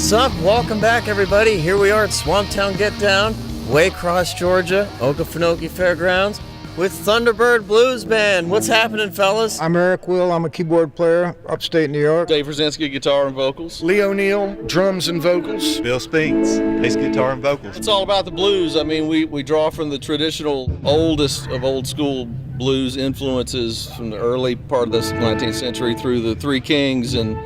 What's up? Welcome back, everybody. Here we are at Swamptown, Getdown, Waycross, Georgia, Okefenokee Fairgrounds, with Thunderbird Blues Band. What's happening, fellas? I'm Eric Will. I'm a keyboard player, upstate New York. Dave Rzansky, guitar and vocals. Lee O'Neill, drums and vocals. Bill Spinks, bass guitar and vocals. It's all about the blues. I mean, we draw from the traditional, oldest of old school blues influences from the early part of the 19th century through the Three Kings and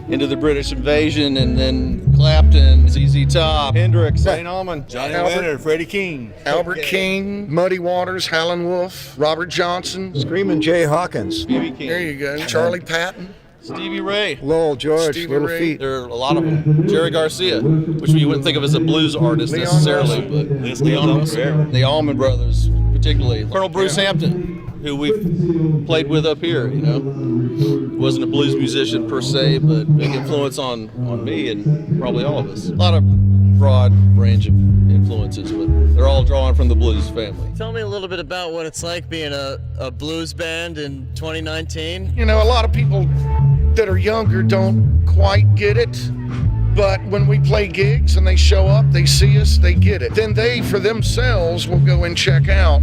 into the British invasion, and then Clapton, ZZ Top, Hendrix, St. Allman, Johnny Winter, Freddie King. Albert King, Muddy Waters, Howlin' Wolf, Robert Johnson. Screaming Jay Hawkins. B.B. King. There you go. Charlie Patton. Stevie Ray. Lowell George, Stevie Little Ray. Feet. There are a lot of them. Jerry Garcia, which you wouldn't think of as a blues artist Leon necessarily, Russell. but This Leon Russell. the Allman Brothers, particularly. Colonel Bruce Hampton, who we've played with up here, you know. Wasn't a blues musician per se, but big influence on me and probably all of us. A lot of broad range of influences, but they're all drawing from the blues family. Tell me a little bit about what it's like being a blues band in 2019. You know, a lot of people that are younger don't quite get it, but when we play gigs and they show up, they see us, they get it. Then they, for themselves, will go and check out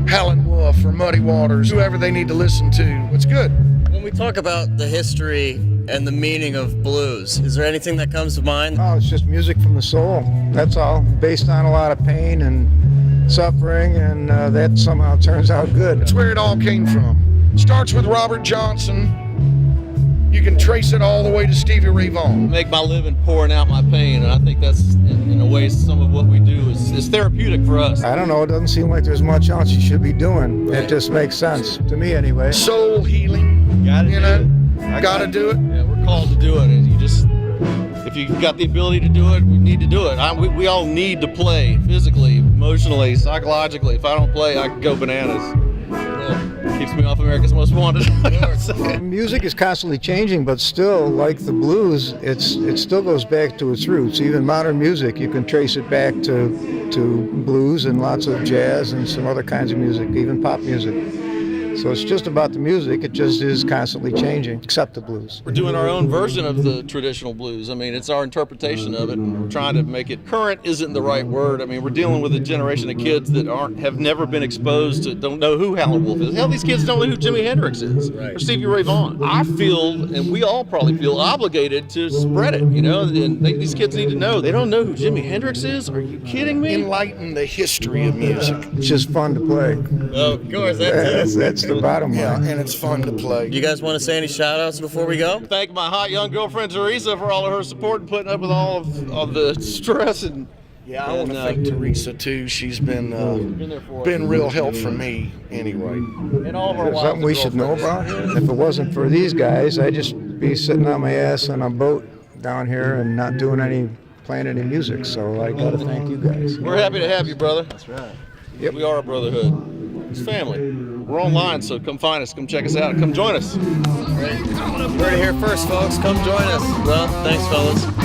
Howlin' Wolf or Muddy Waters, whoever they need to listen to. It's good. When we talk about the history and the meaning of blues, is there anything that comes to mind? Oh, it's just music from the soul. That's all. Based on a lot of pain and suffering, and that somehow turns out good. It's where it all came from. Starts with Robert Johnson. You can trace it all the way to Stevie Ray Vaughan. Make my living pouring out my pain, and I think that's, in a way, some of what we do is therapeutic for us. I don't know, it doesn't seem like there's much else you should be doing. It just makes sense, to me anyway. Soul healing. Gotta You do know, it. gotta do it. Yeah, we're called to do it, and you just, if you've got the ability to do it, we need to do it. We all need to play, physically, emotionally, psychologically. If I don't play, I go bananas. Keeps me off America's Most Wanted. Music is constantly changing, but still, like the blues, it still goes back to its roots. Even modern music, you can trace it back to blues and lots of jazz and some other kinds of music, even pop music. So it's just about the music. It just is constantly changing, except the blues. We're doing our own version of the traditional blues. I mean, it's our interpretation of it, and we're trying to make it current. Isn't the right word. I mean, we're dealing with a generation of kids that have never been exposed to, don't know who Howlin' Wolf is. Hell, these kids don't know who Jimi Hendrix is or Stevie Ray Vaughan. I feel, and we all probably feel, obligated to spread it. You know, and these kids need to know. They don't know who Jimi Hendrix is. Are you kidding me? Enlighten the history of music. It's just fun to play. Oh, of course, that's it. That's the bottom Yeah, line. and it's fun to play. You guys want to say any shout-outs before we go? Thank my hot young girlfriend Teresa for all of her support and putting up with all of the stress and. Yeah, I want to thank Teresa too. She's been there for us. been real help for me anyway. And all of our There's wives something we and should know girlfriends. about. If it wasn't for these guys, I'd just be sitting on my ass on a boat down here and not doing playing any music. So I gotta thank you guys. We're happy to have you, brother. That's right. We are a brotherhood. It's family. We're online, so come find us, come check us out, come join us. Great. We're here first, folks. Come join us. Well, thanks, fellas.